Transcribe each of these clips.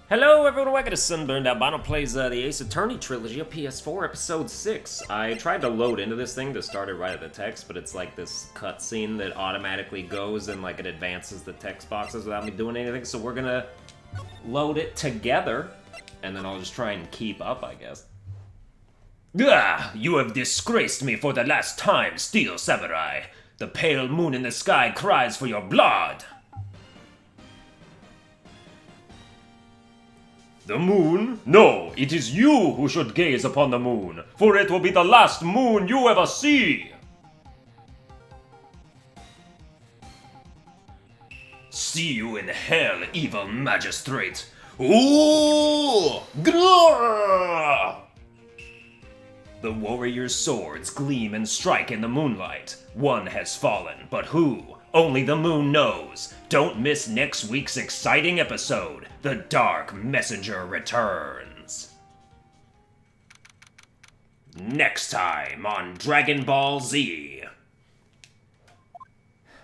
Hello everyone, welcome to Sunburned. Albino plays the Ace Attorney Trilogy of PS4, Episode 6. I tried to load into this thing to start it right at the text, but it's like this cutscene that automatically goes and like it advances the text boxes without me doing anything, so we're gonna load it together, and then I'll just try and keep up, I guess. Ah, you have disgraced me for the last time, Steel Samurai. The pale moon in the sky cries for your blood. The moon? No, it is you who should gaze upon the moon, for it will be the last moon you ever see! See you in hell, evil magistrate! Ooh! Grrr! The warrior's swords gleam and strike in the moonlight. One has fallen, but who? Only the moon knows. Don't miss next week's exciting episode. The Dark Messenger returns. Next time on Dragon Ball Z.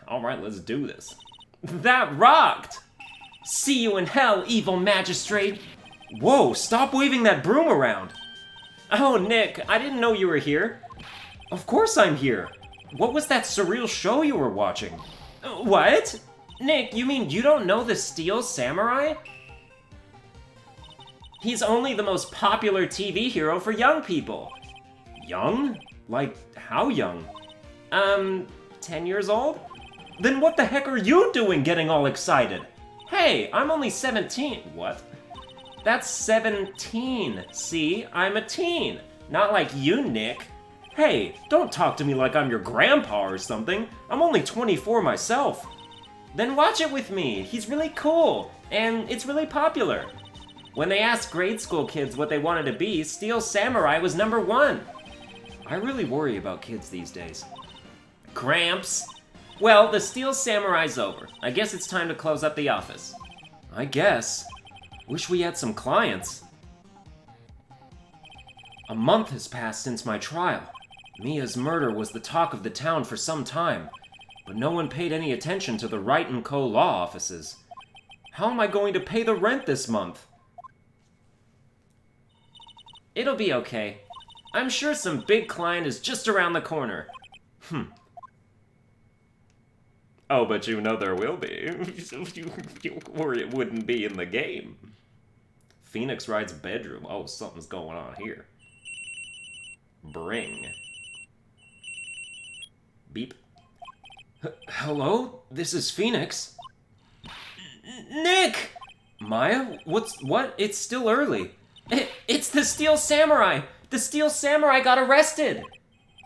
Alright, let's do this. That rocked! See you in hell, evil magistrate! Whoa, stop waving that broom around! Oh, Nick, I didn't know you were here. Of course I'm here. What was that surreal show you were watching? What? Nick, you mean you don't know the Steel Samurai? He's only the most popular TV hero for young people. Young? Like, how young? 10 years old? Then what the heck are you doing getting all excited? Hey, I'm only 17. What? That's 17. See, I'm a teen. Not like you, Nick. Hey, don't talk to me like I'm your grandpa or something. I'm only 24 myself. Then watch it with me. He's really cool, and it's really popular. When they asked grade school kids what they wanted to be, Steel Samurai was #1. I really worry about kids these days. Cramps. Well, the Steel Samurai's over. I guess it's time to close up the office. I guess. Wish we had some clients. A month has passed since my trial. Mia's murder was the talk of the town for some time, but no one paid any attention to the Wright & Co. law offices. How am I going to pay the rent this month? It'll be okay. I'm sure some big client is just around the corner. Oh, but you know there will be. Or it wouldn't be in the game. Phoenix Wright's bedroom. Oh, something's going on here. Bring. Beep. Hello? This is Phoenix. Nick! Maya? What? It's still early. It's the Steel Samurai! The Steel Samurai got arrested!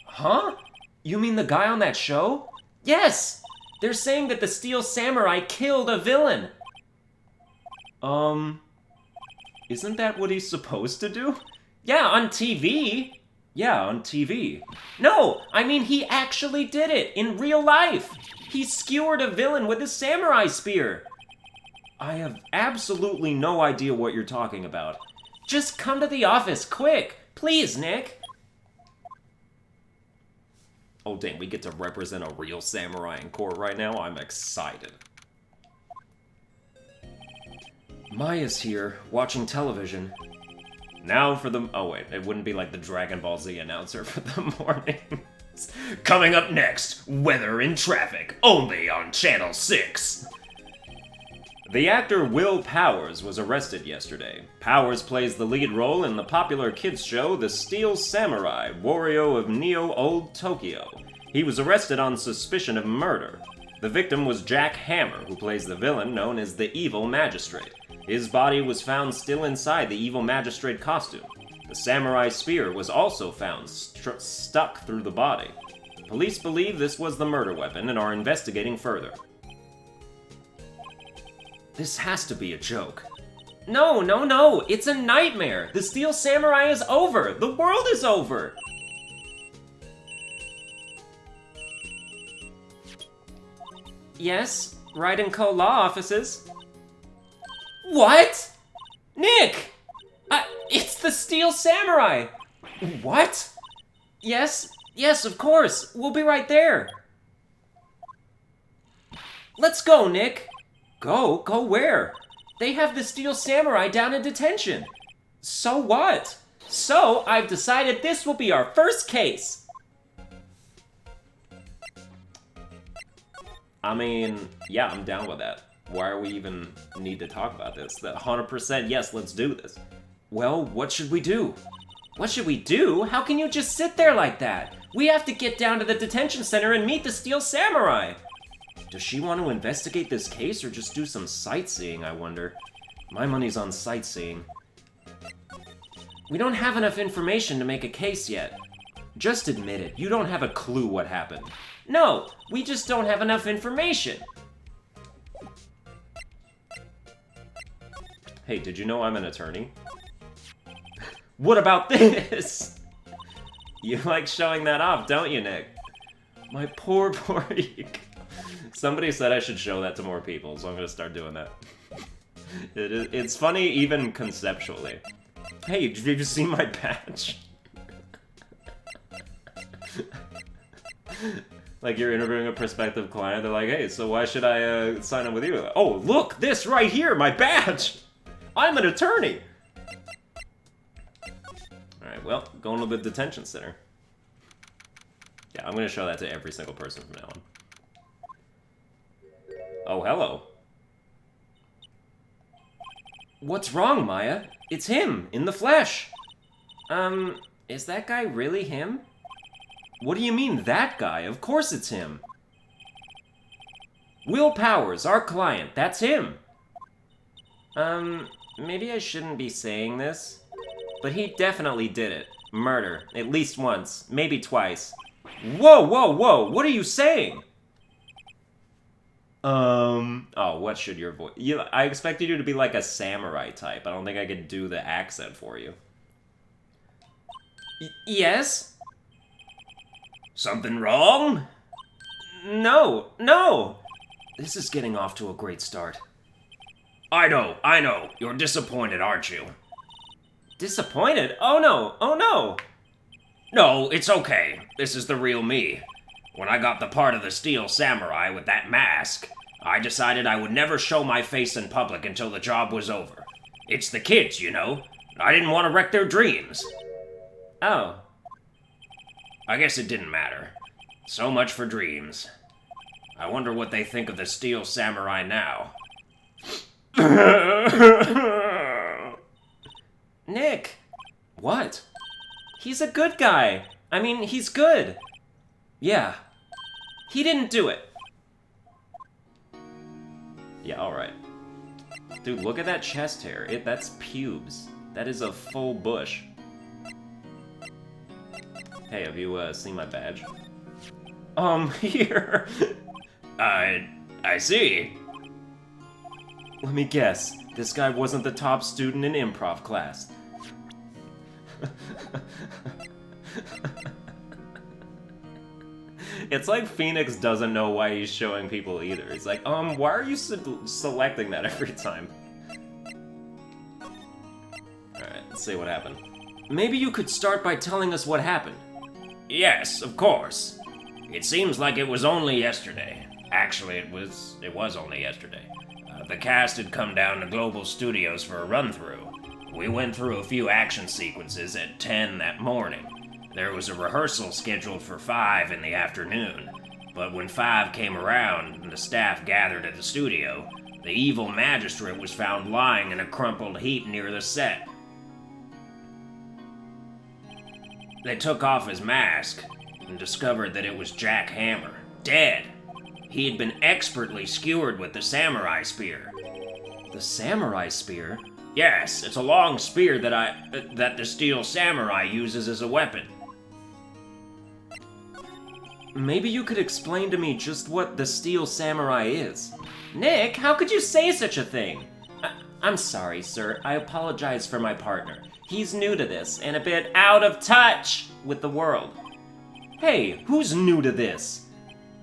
Huh? You mean the guy on that show? Yes! They're saying that the Steel Samurai killed a villain! Isn't that what he's supposed to do? Yeah, on TV! Yeah, on TV. No, I mean he actually did it, in real life! He skewered a villain with a samurai spear! I have absolutely no idea what you're talking about. Just come to the office, quick! Please, Nick! Oh damn, we get to represent a real samurai in court right now? I'm excited. Maya's here, watching television. Now for the... Oh wait, it wouldn't be like the Dragon Ball Z announcer for the mornings. Coming up next, weather and traffic, only on Channel 6. The actor Will Powers was arrested yesterday. Powers plays the lead role in the popular kids show The Steel Samurai, Wario of Neo Old Tokyo. He was arrested on suspicion of murder. The victim was Jack Hammer, who plays the villain known as the Evil Magistrate. His body was found still inside the Evil Magistrate costume. The samurai spear was also found stuck through the body. Police believe this was the murder weapon and are investigating further. This has to be a joke. No, no, no! It's a nightmare! The Steel Samurai is over! The world is over! Yes, Wright & Co. law offices. What? Nick! It's the Steel Samurai! What? Yes, of course. We'll be right there. Let's go, Nick. Go where? They have the Steel Samurai down in detention. So what? So I've decided this will be our first case. I mean, yeah, I'm down with that. Why are we even need to talk about this? That 100% yes, let's do this. Well, what should we do? What should we do? How can you just sit there like that? We have to get down to the detention center and meet the Steel Samurai. Does she want to investigate this case or just do some sightseeing, I wonder? My money's on sightseeing. We don't have enough information to make a case yet. Just admit it, you don't have a clue what happened. No, we just don't have enough information. Hey, did you know I'm an attorney? What about this? You like showing that off, don't you, Nick? My poor Eek. Somebody said I should show that to more people, so I'm gonna start doing that. It's funny even conceptually. Hey, did you see my badge? Like you're interviewing a prospective client, they're like, hey, so why should I sign up with you? Like, oh, look, this right here, my badge! I'm an attorney! Alright, well, going to the detention center. Yeah, I'm gonna show that to every single person from now on. Oh, hello. What's wrong, Maya? It's him, in the flesh! Is that guy really him? What do you mean, that guy? Of course it's him. Will Powers, our client, that's him. Maybe I shouldn't be saying this, but he definitely did it. Murder, at least once, maybe twice. Whoa, whoa, whoa, what are you saying? Oh, what should your voice... I expected you to be like a samurai type. I don't think I could do the accent for you. Yes? Something wrong? No, no! This is getting off to a great start. I know. You're disappointed, aren't you? Disappointed? Oh no, oh no! No, it's okay. This is the real me. When I got the part of the Steel Samurai with that mask, I decided I would never show my face in public until the job was over. It's the kids, you know. I didn't want to wreck their dreams. Oh. I guess it didn't matter. So much for dreams. I wonder what they think of the Steel Samurai now. Nick! What? He's a good guy. I mean, he's good. Yeah. He didn't do it. Yeah, alright. Dude, look at that chest hair. That's pubes. That is a full bush. Hey, have you seen my badge? Here. I see. Let me guess. This guy wasn't the top student in improv class. It's like Phoenix doesn't know why he's showing people either. It's like, why are you selecting that every time? Alright, let's see what happened. Maybe you could start by telling us what happened. Yes, of course. It seems like it was only yesterday. Actually, it was only yesterday. The cast had come down to Global Studios for a run-through. We went through a few action sequences at 10 that morning. There was a rehearsal scheduled for 5 in the afternoon, but when 5 came around and the staff gathered at the studio, the evil magistrate was found lying in a crumpled heap near the set. They took off his mask and discovered that it was Jack Hammer, dead. He had been expertly skewered with the samurai spear. The samurai spear? Yes, it's a long spear that the Steel Samurai uses as a weapon. Maybe you could explain to me just what the Steel Samurai is. Nick, how could you say such a thing? I'm sorry, sir. I apologize for my partner. He's new to this and a bit out of touch with the world. Hey, who's new to this?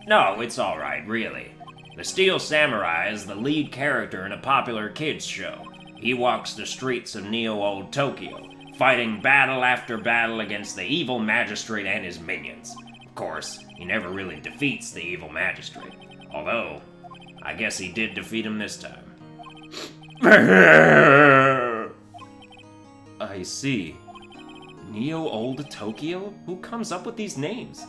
No, it's alright, really. The Steel Samurai is the lead character in a popular kids show. He walks the streets of neo-old Tokyo, fighting battle after battle against the evil magistrate and his minions. Of course, he never really defeats the evil magistrate. Although, I guess he did defeat him this time. I see. Neo Old Tokyo? Who comes up with these names?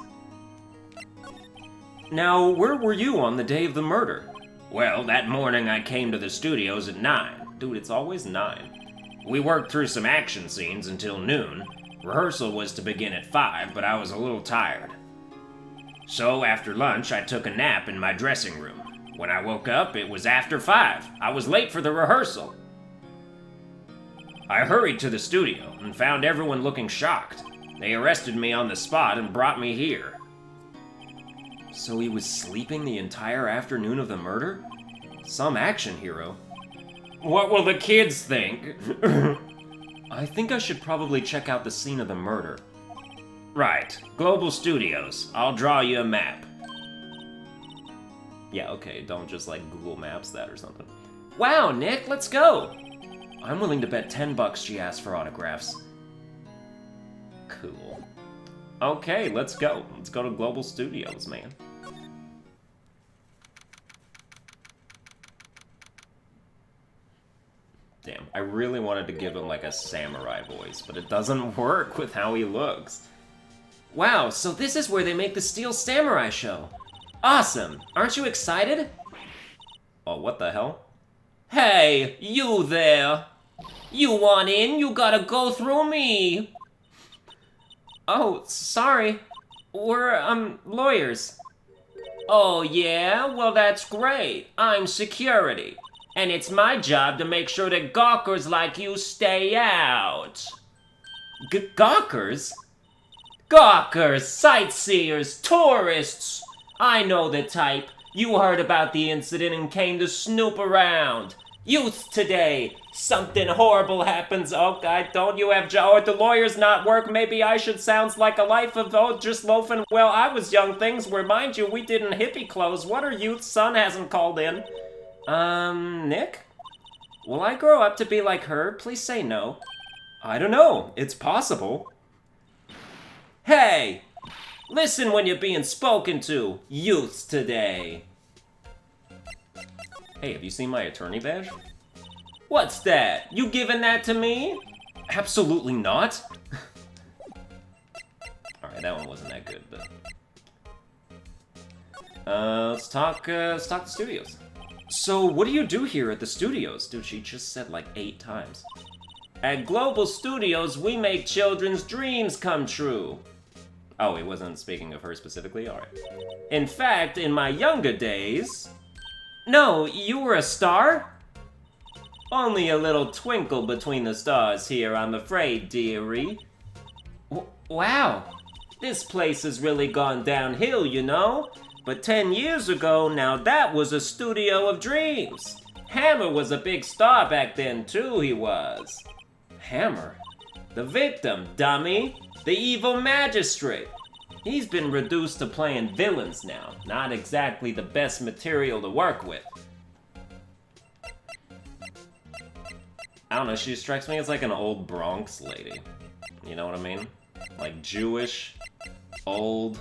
Now, where were you on the day of the murder? Well, that morning I came to the studios at 9. Dude, it's always 9. We worked through some action scenes until noon. Rehearsal was to begin at 5, but I was a little tired. So after lunch, I took a nap in my dressing room. When I woke up, it was after 5. I was late for the rehearsal. I hurried to the studio and found everyone looking shocked. They arrested me on the spot and brought me here. So he was sleeping the entire afternoon of the murder? Some action hero. What will the kids think? I think I should probably check out the scene of the murder. Right. Global Studios. I'll draw you a map. Yeah, okay, don't just like Google Maps that or something. Wow, Nick, let's go! I'm willing to bet $10 she asked for autographs. Cool. Okay, let's go. Let's go to Global Studios, man. Damn, I really wanted to give him like a samurai voice, but it doesn't work with how he looks. Wow, so this is where they make the Steel Samurai show. Awesome! Aren't you excited? Oh, what the hell? Hey, you there! You want in? You gotta go through me! Oh, sorry. We're, lawyers. Oh, yeah? Well, that's great. I'm security. And it's my job to make sure that gawkers like you stay out. Gawkers? Gawkers, sightseers, tourists. I know the type. You heard about the incident and came to snoop around. Youth today. Something horrible happens. Oh, God, don't you have Joe? The lawyers not work? Maybe I should sound like a life of, just loafing. Well, I was young things where, mind you, we didn't hippie clothes. What are youth's son hasn't called in? Nick? Will I grow up to be like her? Please say no. I don't know. It's possible. Hey! Listen when you're being spoken to, youths today. Hey, have you seen my attorney badge? What's that? You giving that to me? Absolutely not. Alright, that one wasn't that good, but... let's talk the studios. So, what do you do here at the studios? Dude, she just said like 8 times. At Global Studios, we make children's dreams come true. Oh, he wasn't speaking of her specifically? Alright. In fact, in my younger days... No, you were a star? Only a little twinkle between the stars here, I'm afraid, dearie. Wow. This place has really gone downhill, you know? But 10 years ago, now that was a studio of dreams. Hammer was a big star back then, too, he was. Hammer? The victim, dummy. The evil magistrate. He's been reduced to playing villains now. Not exactly the best material to work with. I don't know, she strikes me as like an old Bronx lady. You know what I mean? Like Jewish, old,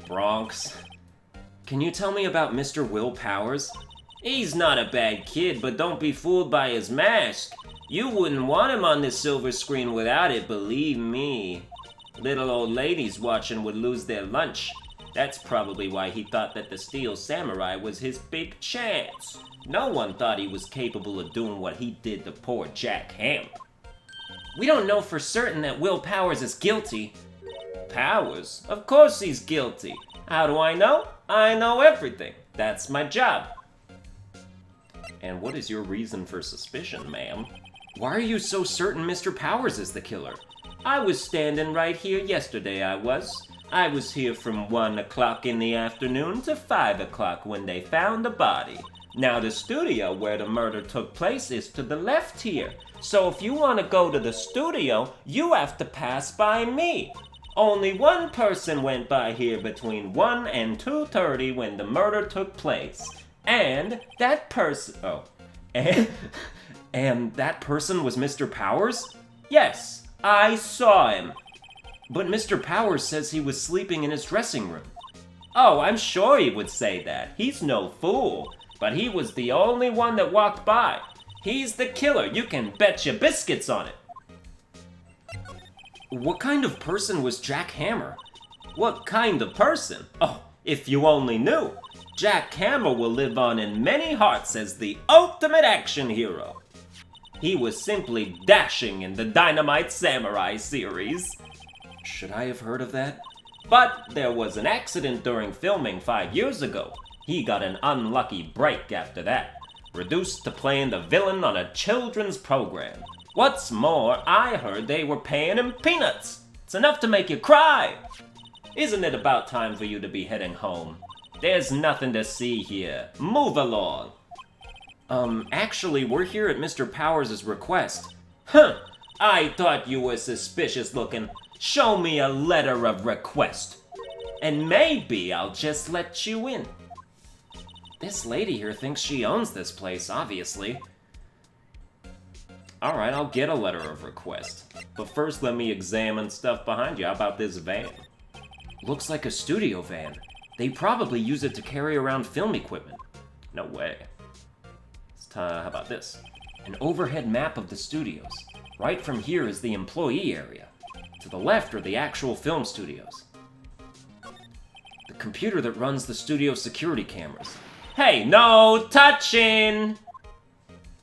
Bronx. Can you tell me about Mr. Will Powers? He's not a bad kid, but don't be fooled by his mask. You wouldn't want him on this silver screen without it, believe me. Little old ladies watching would lose their lunch. That's probably why he thought that the Steel Samurai was his big chance. No one thought he was capable of doing what he did to poor Jack Hamp. We don't know for certain that Will Powers is guilty. Powers? Of course he's guilty. How do I know? I know everything. That's my job. And what is your reason for suspicion, ma'am? Why are you so certain Mr. Powers is the killer? I was standing right here yesterday, I was. I was here from 1 o'clock in the afternoon to 5 o'clock when they found the body. Now the studio where the murder took place is to the left here. So if you want to go to the studio, you have to pass by me. Only one person went by here between 1 and 2:30 when the murder took place. And that person... Oh. And that person was Mr. Powers? Yes. I saw him. But Mr. Powers says he was sleeping in his dressing room. Oh, I'm sure he would say that. He's no fool. But he was the only one that walked by. He's the killer, you can bet your biscuits on it. What kind of person was Jack Hammer? What kind of person? Oh, if you only knew. Jack Hammer will live on in many hearts as the ultimate action hero. He was simply dashing in the Dynamite Samurai series. Should I have heard of that? But there was an accident during filming 5 years ago. He got an unlucky break after that, reduced to playing the villain on a children's program. What's more, I heard they were paying him peanuts. It's enough to make you cry. Isn't it about time for you to be heading home? There's nothing to see here. Move along. Actually, we're here at Mr. Powers' request. Huh, I thought you were suspicious looking. Show me a letter of request. And maybe I'll just let you in. This lady here thinks she owns this place, obviously. Alright, I'll get a letter of request. But first, let me examine stuff behind you. How about this van? Looks like a studio van. They probably use it to carry around film equipment. No way. How about this? An overhead map of the studios. Right from here is the employee area. To the left are the actual film studios. The computer that runs the studio security cameras. Hey, no touching!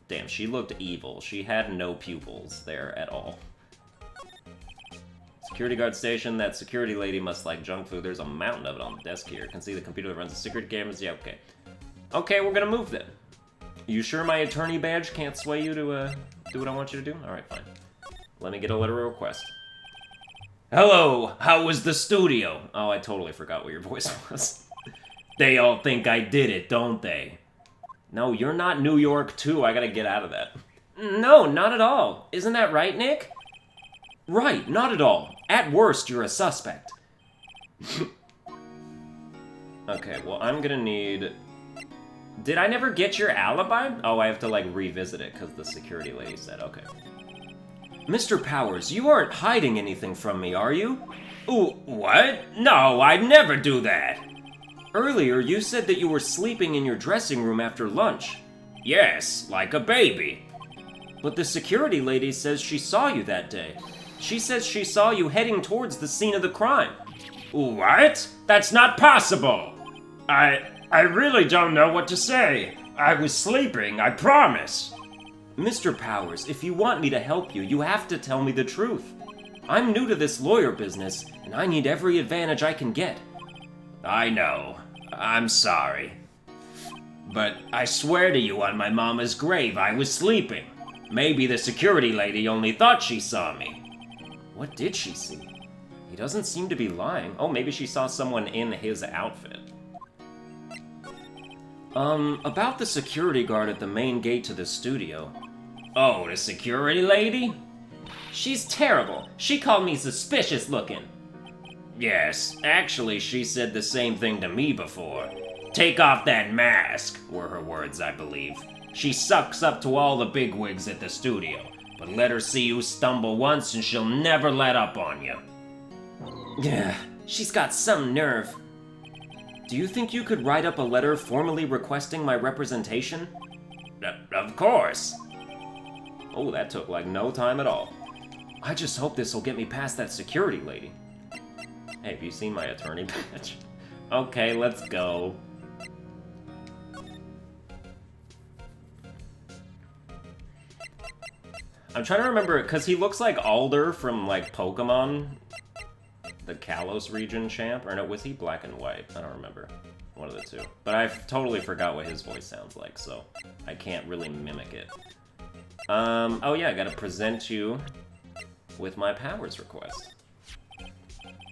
Damn, she looked evil. She had no pupils there at all. Security guard station. That security lady must like junk food. There's a mountain of it on the desk here. Can see the computer that runs the security cameras. Yeah, okay. Okay, we're gonna move then. You sure my attorney badge can't sway you to do what I want you to do? Alright, fine. Let me get a letter of request. Hello, how was the studio? Oh, I totally forgot what your voice was. They all think I did it, don't they? No, you're not New York too. I gotta get out of that. No, not at all. Isn't that right, Nick? Right, not at all. At worst, you're a suspect. Okay, well, I'm gonna need... Did I never get your alibi? Oh, I have to, like, revisit it, because the security lady said, okay. Mr. Powers, you aren't hiding anything from me, are you? Ooh, what? No, I'd never do that. Earlier, you said that you were sleeping in your dressing room after lunch. Yes, like a baby. But the security lady says she saw you that day. She says she saw you heading towards the scene of the crime. What? That's not possible. I really don't know what to say. I was sleeping, I promise. Mr. Powers, if you want me to help you, you have to tell me the truth. I'm new to this lawyer business, and I need every advantage I can get. I know. I'm sorry. But I swear to you on my mama's grave, I was sleeping. Maybe the security lady only thought she saw me. What did she see? He doesn't seem to be lying. Oh, maybe she saw someone in his outfit. About the security guard at the main gate to the studio. Oh, the security lady? She's terrible. She called me suspicious looking. Yes, actually, she said the same thing to me before. Take off that mask, were her words, I believe. She sucks up to all the bigwigs at the studio, but let her see you stumble once and she'll never let up on you. Yeah, she's got some nerve. Do you think you could write up a letter formally requesting my representation? Of course. Oh, that took like no time at all. I just hope this will get me past that security lady. Hey, have you seen my attorney badge? Okay, let's go. I'm trying to remember, because he looks like Alder from, like, Pokemon. The Kalos region champ. Or no, was he black and white? I don't remember. One of the two. But I totally forgot what his voice sounds like, so I can't really mimic it. Oh yeah, I gotta present you with my powers request.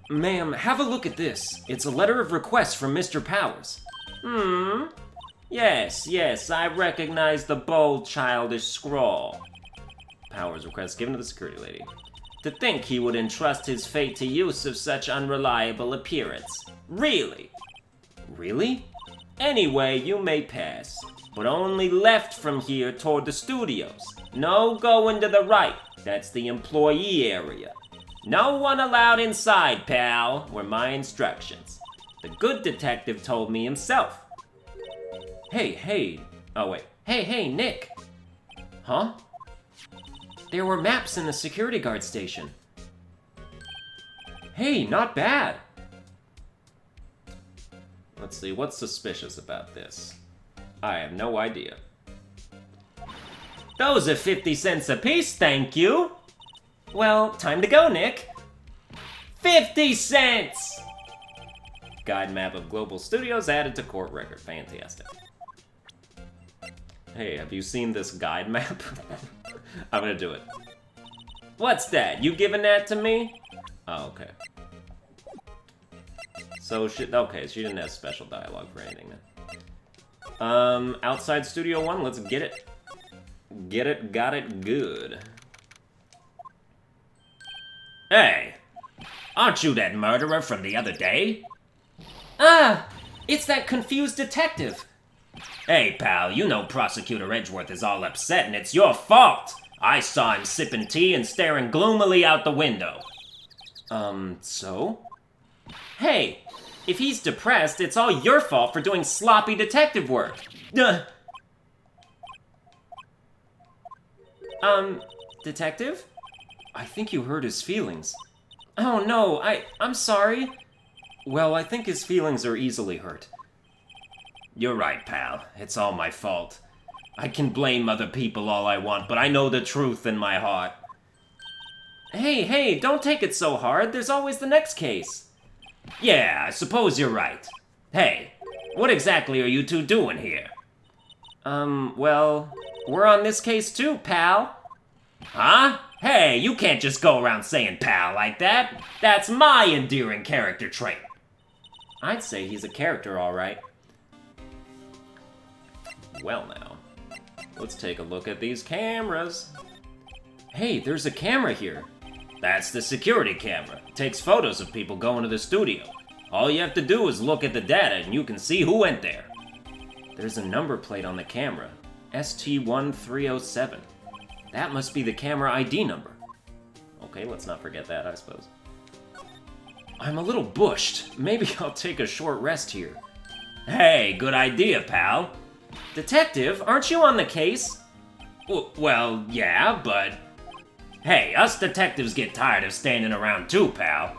Ma'am, have a look at this. It's a letter of request from Mr. Powers. Yes, I recognize the bold, childish scrawl. Powers request given to the security lady. To think he would entrust his fate to use of such unreliable appearance. Really? Really? Anyway, you may pass. But only left from here toward the studios. No going to the right. That's the employee area. No one allowed inside, pal, were my instructions. The good detective told me himself. Hey. Oh, wait. Hey, Nick. Huh? There were maps in the security guard station. Hey, not bad. Let's see, what's suspicious about this? I have no idea. Those are 50 cents apiece, thank you. Well, time to go, Nick. 50 cents! Guide map of global studios added to court record. Fantastic. Hey, have you seen this guide map? I'm gonna do it. What's that? You giving that to me? Oh, okay. So, okay, she didn't have special dialogue for anything then. Outside Studio 1, let's get it. Get it, got it, good. Hey! Aren't you that murderer from the other day? Ah! It's that confused detective! Hey, pal, you know Prosecutor Edgeworth is all upset and it's your fault! I saw him sipping tea and staring gloomily out the window. So? Hey! If he's depressed, it's all your fault for doing sloppy detective work. Detective? I think you hurt his feelings. Oh no, I'm sorry. Well, I think his feelings are easily hurt. You're right, pal. It's all my fault. I can blame other people all I want, but I know the truth in my heart. Hey, don't take it so hard. There's always the next case. Yeah, I suppose you're right. Hey, what exactly are you two doing here? Well, we're on this case too, pal. Huh? Hey, you can't just go around saying pal like that. That's my endearing character trait. I'd say he's a character, all right. Well now, let's take a look at these cameras. Hey, there's a camera here. That's the security camera. It takes photos of people going to the studio. All you have to do is look at the data and you can see who went there. There's a number plate on the camera. ST1307. That must be the camera ID number. Okay, let's not forget that, I suppose. I'm a little bushed. Maybe I'll take a short rest here. Hey, good idea, pal. Detective, aren't you on the case? Well, yeah, but... Hey, us detectives get tired of standing around too, pal.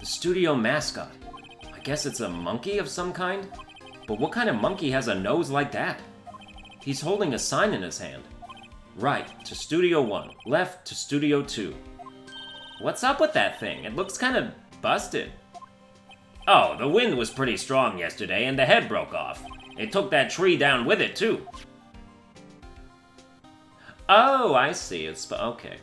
The studio mascot. I guess it's a monkey of some kind? But what kind of monkey has a nose like that? He's holding a sign in his hand. Right to Studio 1, left to Studio 2. What's up with that thing? It looks kind of busted. Oh, the wind was pretty strong yesterday and the head broke off. It took that tree down with it, too. Oh, I see. It's... okay.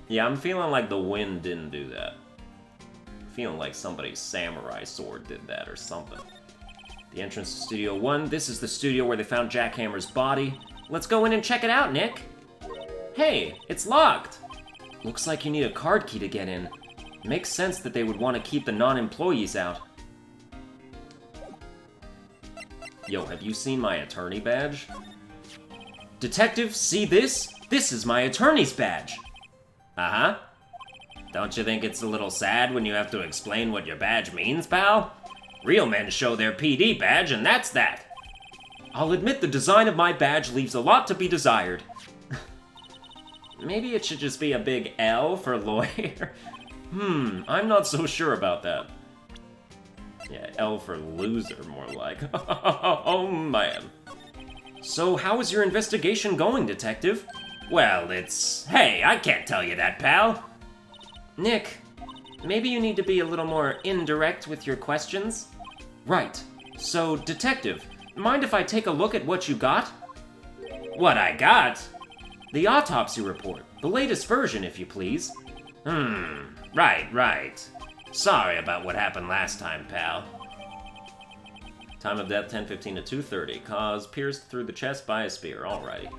Yeah, I'm feeling like the wind didn't do that. I'm feeling like somebody's samurai sword did that or something. The entrance to Studio 1. This is the studio where they found Jackhammer's body. Let's go in and check it out, Nick. Hey, it's locked. Looks like you need a card key to get in. Makes sense that they would want to keep the non-employees out. Yo, have you seen my attorney badge? Detective, see this? This is my attorney's badge. Uh-huh. Don't you think it's a little sad when you have to explain what your badge means, pal? Real men show their PD badge, and that's that. I'll admit the design of my badge leaves a lot to be desired. Maybe it should just be a big L for lawyer. I'm not so sure about that. Yeah, L for loser, more like. Oh, man. So, how is your investigation going, Detective? Well, it's... Hey, I can't tell you that, pal. Nick, maybe you need to be a little more indirect with your questions? Right. So, Detective, mind if I take a look at what you got? What I got? The autopsy report. The latest version, if you please. Right. Sorry about what happened last time, pal. Time of death, 10:15 to 2:30. Cause pierced through the chest by a spear. Alrighty.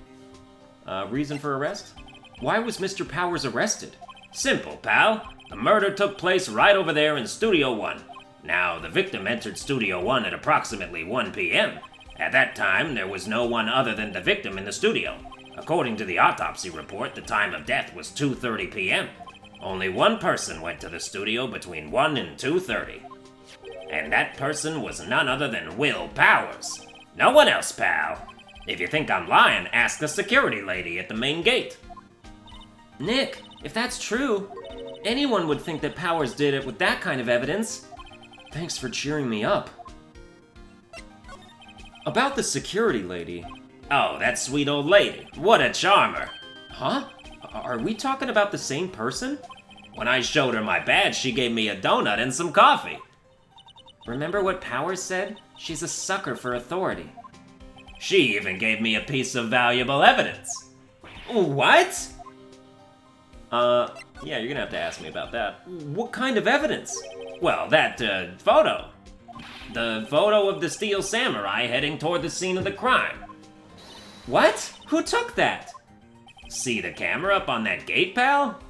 Reason for arrest? Why was Mr. Powers arrested? Simple, pal. The murder took place right over there in Studio 1. Now, the victim entered Studio 1 at approximately 1 p.m. At that time, there was no one other than the victim in the studio. According to the autopsy report, the time of death was 2:30 p.m. Only one person went to the studio between 1 and 2:30. And that person was none other than Will Powers. No one else, pal. If you think I'm lying, ask the security lady at the main gate. Nick, if that's true, anyone would think that Powers did it with that kind of evidence. Thanks for cheering me up. About the security lady. Oh, that sweet old lady. What a charmer. Huh? Are we talking about the same person? When I showed her my badge, she gave me a donut and some coffee. Remember what Powers said? She's a sucker for authority. She even gave me a piece of valuable evidence. What? Yeah, you're gonna have to ask me about that. What kind of evidence? Well, that, photo. The photo of the Steel Samurai heading toward the scene of the crime. What? Who took that? See the camera up on that gate, pal?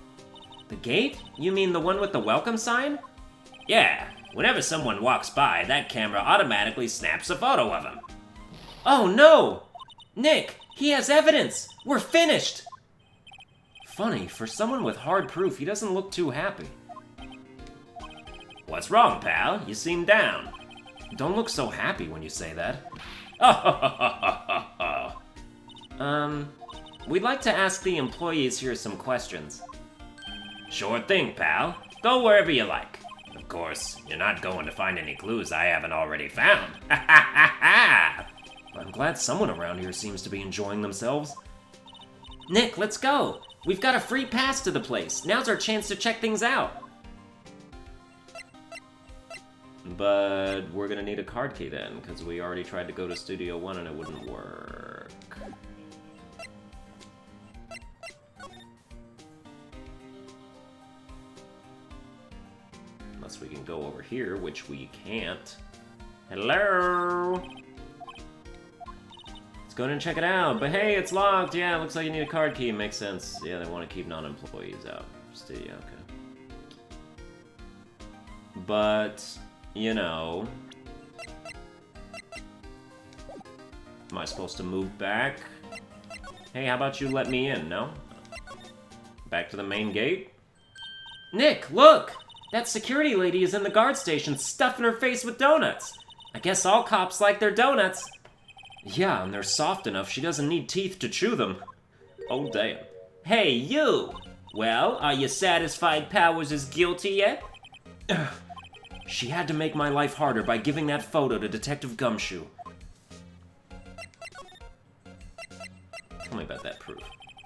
The gate? You mean the one with the welcome sign? Yeah. Whenever someone walks by, that camera automatically snaps a photo of him. Oh no! Nick, he has evidence! We're finished! Funny, for someone with hard proof, he doesn't look too happy. What's wrong, pal? You seem down. Don't look so happy when you say that. We'd like to ask the employees here some questions. Sure thing, pal. Go wherever you like. Of course, you're not going to find any clues I haven't already found. I'm glad someone around here seems to be enjoying themselves. Nick, let's go! We've got a free pass to the place. Now's our chance to check things out. But we're gonna need a card key then, because we already tried to go to Studio 1 and it wouldn't work. Unless we can go over here, which we can't. Hello? Let's go in and check it out. But hey, it's locked. Yeah, it looks like you need a card key. Makes sense. Yeah, they want to keep non-employees out. Studio, okay. But, you know... Am I supposed to move back? Hey, how about you let me in, no? Back to the main gate? Nick, look! That security lady is in the guard station stuffing her face with donuts. I guess all cops like their donuts. Yeah, and they're soft enough she doesn't need teeth to chew them. Oh, damn. Hey, you! Well, are you satisfied Powers is guilty yet? She had to make my life harder by giving that photo to Detective Gumshoe. Tell me about that proof.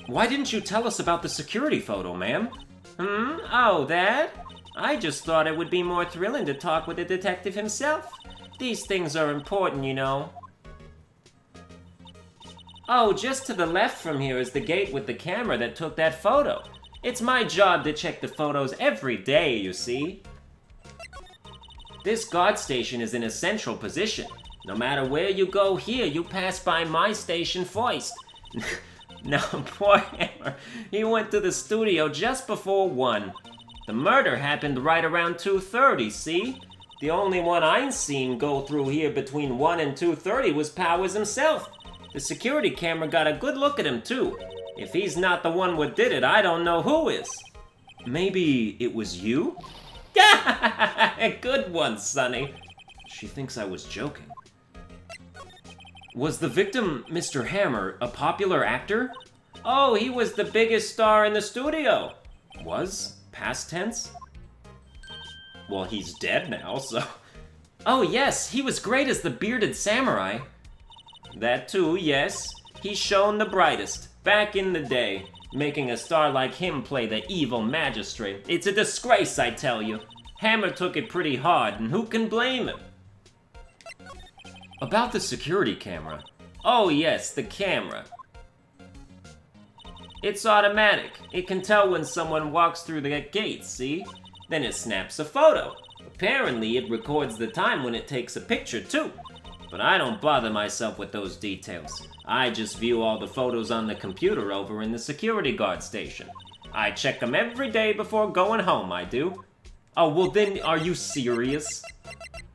Why didn't you tell us about the security photo, ma'am? Oh, that? I just thought it would be more thrilling to talk with the detective himself. These things are important, you know. Oh, just to the left from here is the gate with the camera that took that photo. It's my job to check the photos every day, you see. This guard station is in a central position. No matter where you go here, you pass by my station first. Now, poor Hammer, he went to the studio just before 1. The murder happened right around 2:30, see? The only one I seen go through here between 1 and 2:30 was Powers himself. The security camera got a good look at him, too. If he's not the one what did it, I don't know who is. Maybe it was you? Good one, Sonny. She thinks I was joking. Was the victim, Mr. Hammer, a popular actor? Oh, he was the biggest star in the studio. Was? Past tense? Well, he's dead now, so... Oh, yes, he was great as the bearded samurai. That too, yes. He shone the brightest, back in the day. Making a star like him play the evil magistrate. It's a disgrace, I tell you. Hammer took it pretty hard, and who can blame him? About the security camera. Oh yes, the camera. It's automatic. It can tell when someone walks through the gate, see? Then it snaps a photo. Apparently, it records the time when it takes a picture, too. But I don't bother myself with those details. I just view all the photos on the computer over in the security guard station. I check them every day before going home, I do. Oh, well then, are you serious?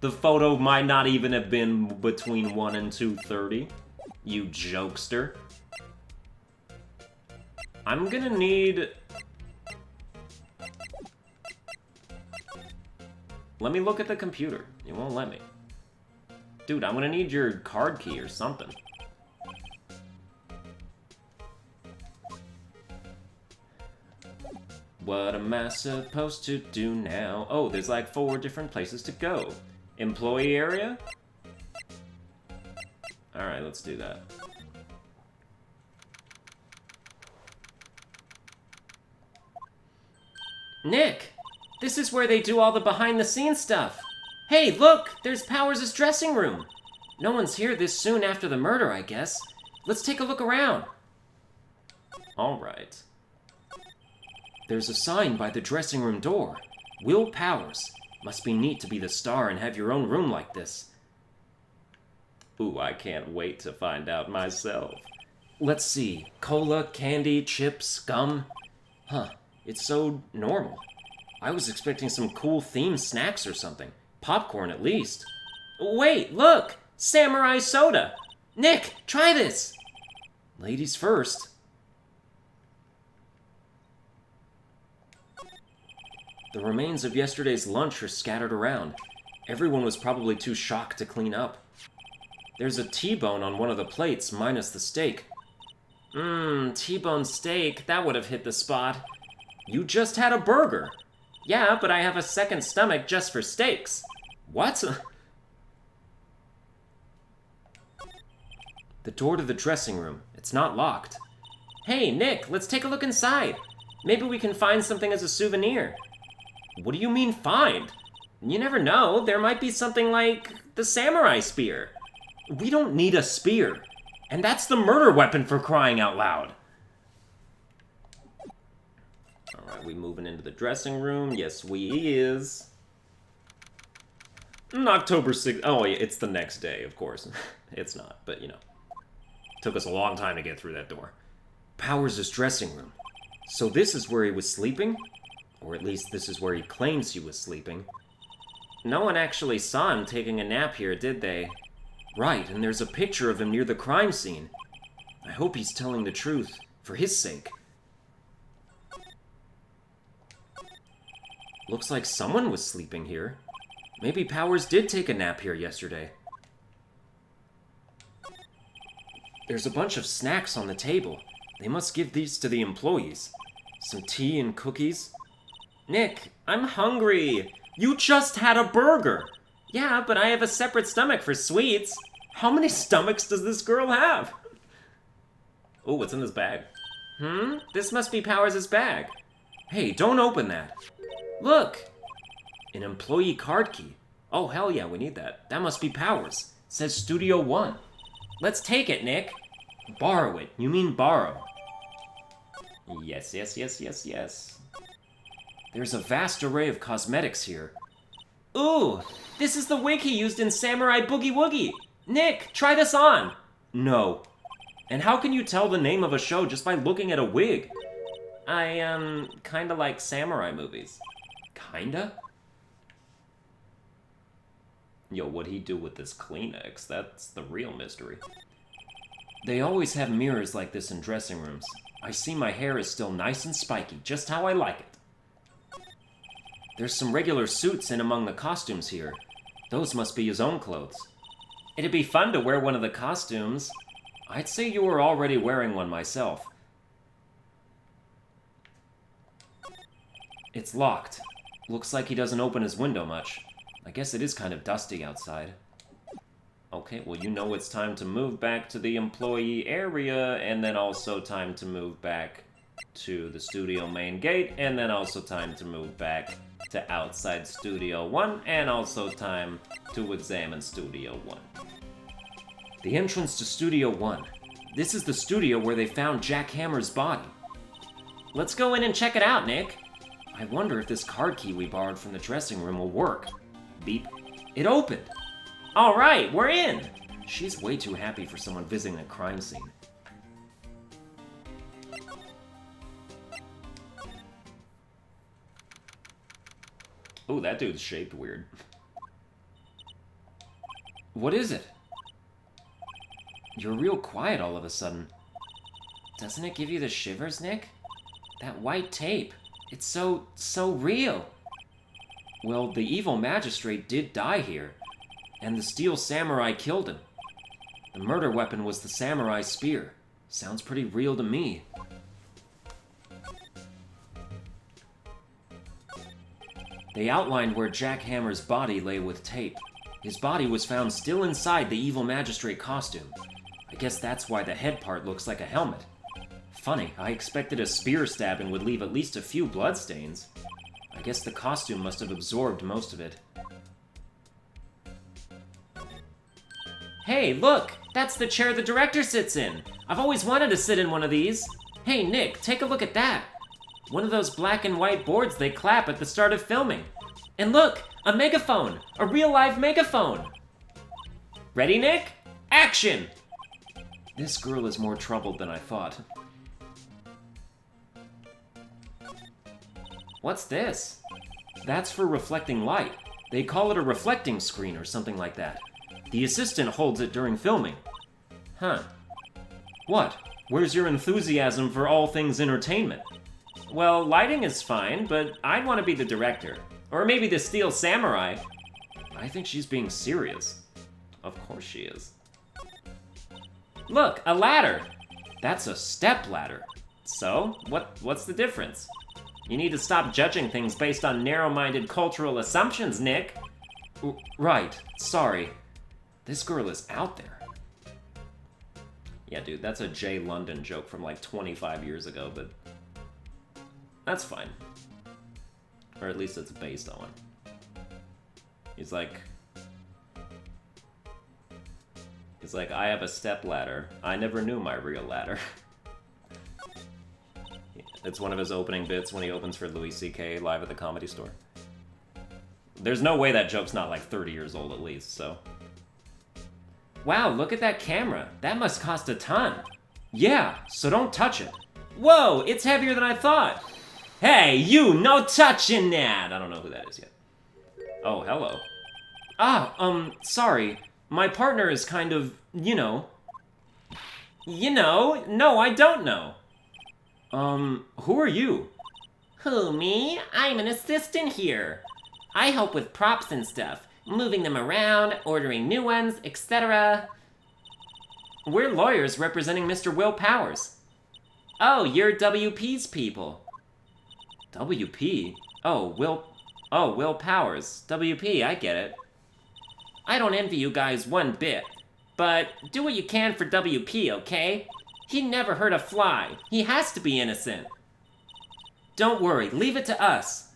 The photo might not even have been between 1 and 2:30. You jokester. I'm gonna need Let me look at the computer. You won't let me. Dude, I'm gonna need your card key or something. What am I supposed to do now? Oh, there's like 4 different places to go. Employee area? Alright, let's do that. Nick! This is where they do all the behind-the-scenes stuff. Hey, look! There's Powers' dressing room. No one's here this soon after the murder, I guess. Let's take a look around. Alright. There's a sign by the dressing room door. Will Powers. Must be neat to be the star and have your own room like this. Ooh, I can't wait to find out myself. Let's see. Cola, candy, chips, gum. Huh. It's so normal. I was expecting some cool themed snacks or something. Popcorn, at least. Wait, look! Samurai soda! Nick, try this! Ladies first. The remains of yesterday's lunch are scattered around. Everyone was probably too shocked to clean up. There's a T-bone on one of the plates, minus the steak. T-bone steak, that would have hit the spot. You just had a burger. Yeah, but I have a second stomach just for steaks. What? The door to the dressing room. It's not locked. Hey, Nick, let's take a look inside. Maybe we can find something as a souvenir. What do you mean, find? You never know. There might be something like the samurai spear. We don't need a spear. And that's the murder weapon, for crying out loud. Alright, we moving into the dressing room. Yes, we is. October 6th. Oh, yeah, it's the next day, of course. It's not, but you know. Took us a long time to get through that door. Powers' dressing room. So this is where he was sleeping? Or at least this is where he claims he was sleeping. No one actually saw him taking a nap here, did they? Right, and there's a picture of him near the crime scene. I hope he's telling the truth, for his sake. Looks like someone was sleeping here. Maybe Powers did take a nap here yesterday. There's a bunch of snacks on the table. They must give these to the employees. Some tea and cookies. Nick, I'm hungry. You just had a burger. Yeah, but I have a separate stomach for sweets. How many stomachs does this girl have? Oh, what's in this bag? This must be Powers' bag. Hey, don't open that. Look! An employee card key. Oh, hell yeah, we need that. That must be Powers. Says Studio One. Let's take it, Nick. Borrow it. You mean borrow. Yes, yes, yes, yes, yes. There's a vast array of cosmetics here. Ooh! This is the wig he used in Samurai Boogie Woogie! Nick, try this on! No. And how can you tell the name of a show just by looking at a wig? I, kinda like samurai movies. Kinda? Yo, what'd he do with this Kleenex? That's the real mystery. They always have mirrors like this in dressing rooms. I see my hair is still nice and spiky, just how I like it. There's some regular suits in among the costumes here. Those must be his own clothes. It'd be fun to wear one of the costumes. I'd say you were already wearing one myself. It's locked. Looks like he doesn't open his window much. I guess it is kind of dusty outside. Okay, well, you know it's time to move back to the employee area, and then also time to move back to the studio main gate, and then also time to move back to outside Studio 1, and also time to examine Studio 1. The entrance to Studio 1. This is the studio where they found Jack Hammer's body. Let's go in and check it out, Nick. I wonder if this card key we borrowed from the dressing room will work. Beep. It opened! Alright, we're in! She's way too happy for someone visiting a crime scene. Ooh, that dude's shaped weird. What is it? You're real quiet all of a sudden. Doesn't it give you the shivers, Nick? That white tape. It's so real. Well, the evil magistrate did die here, and the steel samurai killed him. The murder weapon was the samurai spear. Sounds pretty real to me. They outlined where Jack Hammer's body lay with tape. His body was found still inside the evil magistrate costume. I guess that's why the head part looks like a helmet. Funny, I expected a spear stabbing would leave at least a few bloodstains. I guess the costume must have absorbed most of it. Hey, look! That's the chair the director sits in! I've always wanted to sit in one of these! Hey, Nick, take a look at that! One of those black and white boards they clap at the start of filming. And look! A megaphone! A real-life megaphone! Ready, Nick? Action! This girl is more troubled than I thought. What's this? That's for reflecting light. They call it a reflecting screen or something like that. The assistant holds it during filming. Huh. What? Where's your enthusiasm for all things entertainment? Well, lighting is fine, but I'd want to be the director. Or maybe the Steel Samurai. I think she's being serious. Of course she is. Look, a ladder! That's a step ladder. So, what's the difference? You need to stop judging things based on narrow-minded cultural assumptions, Nick. Right, sorry. This girl is out there. Yeah, dude, that's a Jay London joke from like 25 years ago, but that's fine. Or at least it's based on one. He's like, I have a step ladder. I never knew my real ladder. It's one of his opening bits when he opens for Louis C.K. live at the Comedy Store. There's no way that joke's not like 30 years old at least, so. Wow, look at that camera. That must cost a ton. Yeah, so don't touch it. Whoa, it's heavier than I thought. Hey, you, no touching that! I don't know who that is yet. Oh, hello. Sorry. My partner is kind of, you know. You know? No, I don't know. Who are you? Who, me? I'm an assistant here. I help with props and stuff, moving them around, ordering new ones, etc. We're lawyers representing Mr. Will Powers. Oh, you're WP's people. WP? Oh, Will Powers. WP, I get it. I don't envy you guys one bit, but do what you can for WP, okay? He never hurt a fly. He has to be innocent. Don't worry, leave it to us.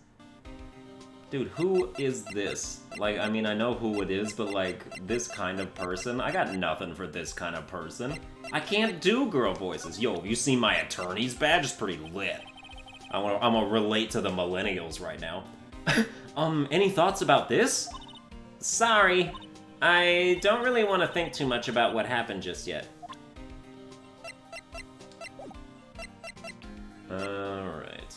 Dude, who is this? Like, I mean, I know who it is, but like, this kind of person? I got nothing for this kind of person. I can't do girl voices. Yo, have you seen my attorney's badge? It's pretty lit. I'm gonna relate to the millennials right now. Any thoughts about this? Sorry. I don't really want to think too much about what happened just yet. Alright.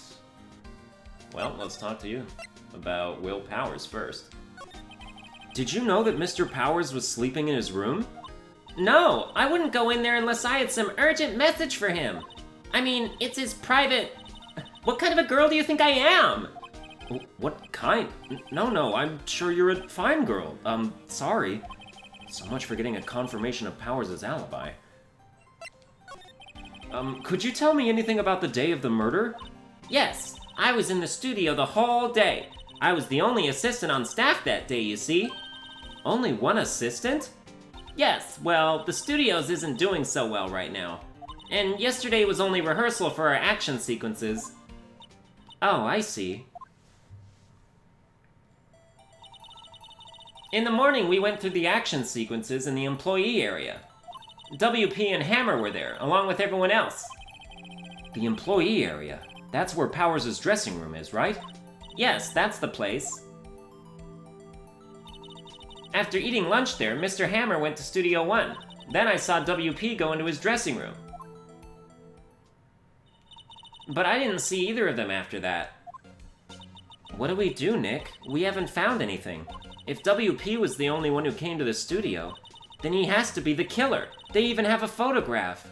Well, let's talk to you about Will Powers first. Did you know that Mr. Powers was sleeping in his room? No, I wouldn't go in there unless I had some urgent message for him. I mean, it's his private... What kind of a girl do you think I am? What kind? No, I'm sure you're a fine girl. Sorry. So much for getting a confirmation of Powers' alibi. Could you tell me anything about the day of the murder? Yes, I was in the studio the whole day. I was the only assistant on staff that day, you see. Only one assistant? Yes, well, the studios isn't doing so well right now. And yesterday was only rehearsal for our action sequences. Oh, I see. In the morning, we went through the action sequences in the employee area. WP and Hammer were there, along with everyone else. The employee area? That's where Powers' dressing room is, right? Yes, that's the place. After eating lunch there, Mr. Hammer went to Studio 1. Then I saw WP go into his dressing room. But I didn't see either of them after that. What do we do, Nick? We haven't found anything. If WP was the only one who came to the studio, then he has to be the killer. They even have a photograph.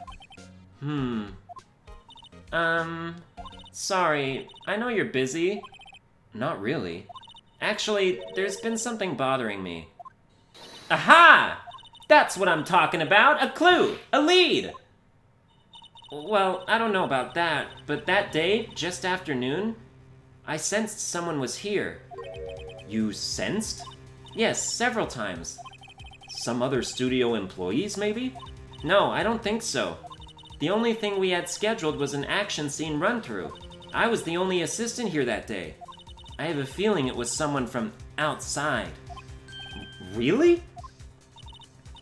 Sorry, I know you're busy. Not really. Actually, there's been something bothering me. Aha! That's what I'm talking about! A clue! A lead! Well, I don't know about that, but that day, just after noon, I sensed someone was here. You sensed? Yes, several times. Some other studio employees, maybe? No, I don't think so. The only thing we had scheduled was an action scene run-through. I was the only assistant here that day. I have a feeling it was someone from outside. Really?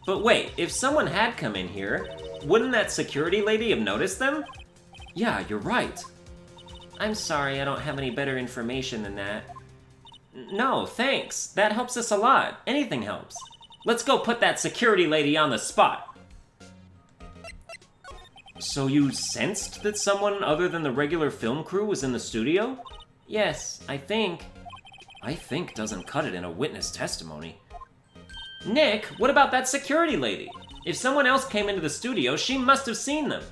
But wait, if someone had come in here, wouldn't that security lady have noticed them? Yeah, you're right. I'm sorry, I don't have any better information than that. No, thanks. That helps us a lot. Anything helps. Let's go put that security lady on the spot. So you sensed that someone other than the regular film crew was in the studio? Yes, I think. I think doesn't cut it in a witness testimony. Nick, what about that security lady? If someone else came into the studio, she must have seen them.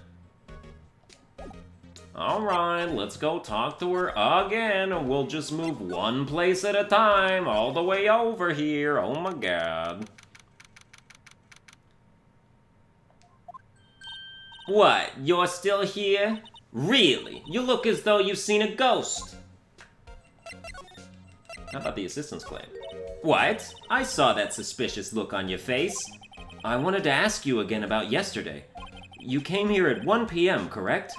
Alright, let's go talk to her again, and we'll just move one place at a time, all the way over here. Oh my god. What, you're still here? Really? You look as though you've seen a ghost. How about the assistant's claim? What? I saw that suspicious look on your face. I wanted to ask you again about yesterday. You came here at 1 p.m., correct?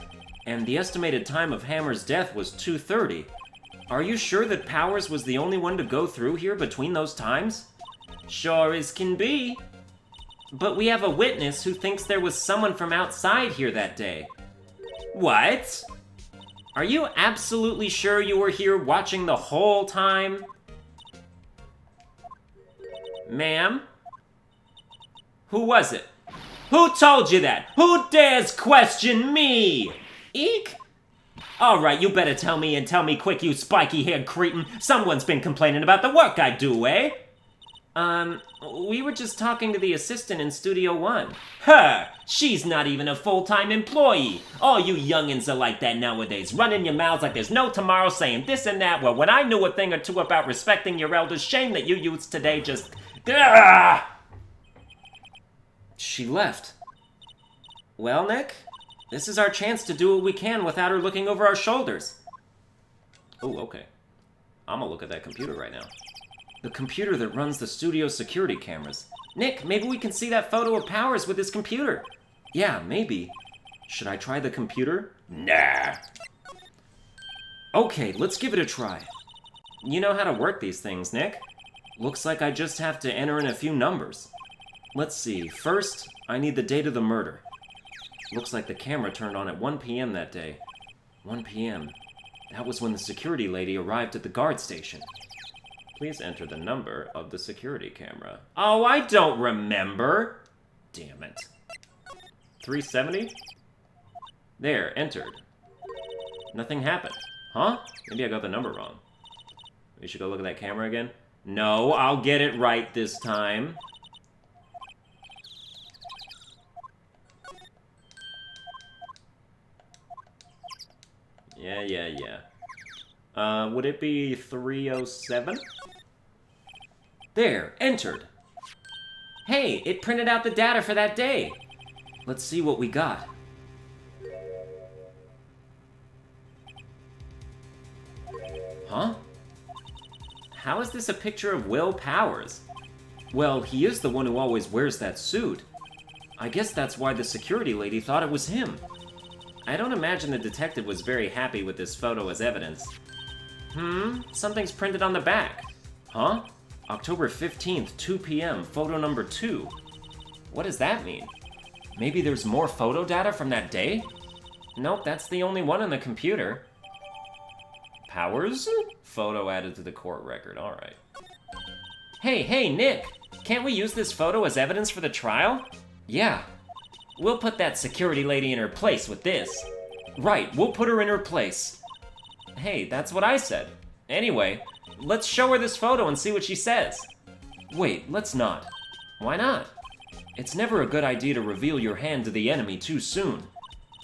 And the estimated time of Hammer's death was 2:30. Are you sure that Powers was the only one to go through here between those times? Sure as can be. But we have a witness who thinks there was someone from outside here that day. What? Are you absolutely sure you were here watching the whole time? Ma'am? Who was it? Who told you that? Who dares question me? Eek? Alright, you better tell me, and tell me quick, you spiky-haired cretin. Someone's been complaining about the work I do, eh? We were just talking to the assistant in Studio One. Her! She's not even a full-time employee. All you youngins are like that nowadays, running your mouths like there's no tomorrow, saying this and that. Well, when I knew a thing or two about respecting your elders, shame that you youths today just... Ugh! She left. Well, Nick, this is our chance to do what we can without her looking over our shoulders. Oh, okay. I'm gonna look at that computer right now. The computer that runs the studio security cameras. Nick, maybe we can see that photo of Powers with his computer. Yeah, maybe. Should I try the computer? Nah. Okay, let's give it a try. You know how to work these things, Nick. Looks like I just have to enter in a few numbers. Let's see, first, I need the date of the murder. Looks like the camera turned on at 1 p.m. that day. 1 p.m. That was when the security lady arrived at the guard station. Please enter the number of the security camera. Oh, I don't remember. Damn it. 370? There, entered. Nothing happened. Huh? Maybe I got the number wrong. We should go look at that camera again? No, I'll get it right this time. Yeah. Would it be 307? There, entered. Hey, it printed out the data for that day. Let's see what we got. Huh? How is this a picture of Will Powers? Well, he is the one who always wears that suit. I guess that's why the security lady thought it was him. I don't imagine the detective was very happy with this photo as evidence. Something's printed on the back. Huh? October 15th, 2 p.m., photo number 2. What does that mean? Maybe there's more photo data from that day? Nope, that's the only one on the computer. Powers? Photo added to the court record, alright. Hey, Nick! Can't we use this photo as evidence for the trial? Yeah. We'll put that security lady in her place with this. Right, we'll put her in her place. Hey, that's what I said. Anyway, let's show her this photo and see what she says. Wait, let's not. Why not? It's never a good idea to reveal your hand to the enemy too soon.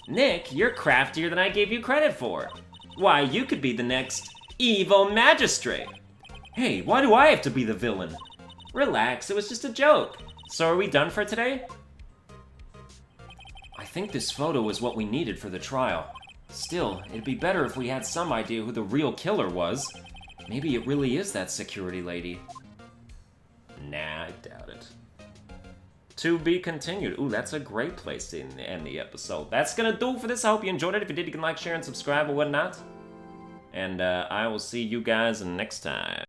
Nick, you're craftier than I gave you credit for. Why, you could be the next evil magistrate. Hey, why do I have to be the villain? Relax, it was just a joke. So are we done for today? I think this photo is what we needed for the trial. Still, it'd be better if we had some idea who the real killer was. Maybe it really is that security lady. Nah, I doubt it. To be continued. Ooh, that's a great place to end the episode. That's gonna do for this. I hope you enjoyed it. If you did, you can like, share, and subscribe or whatnot. And I will see you guys next time.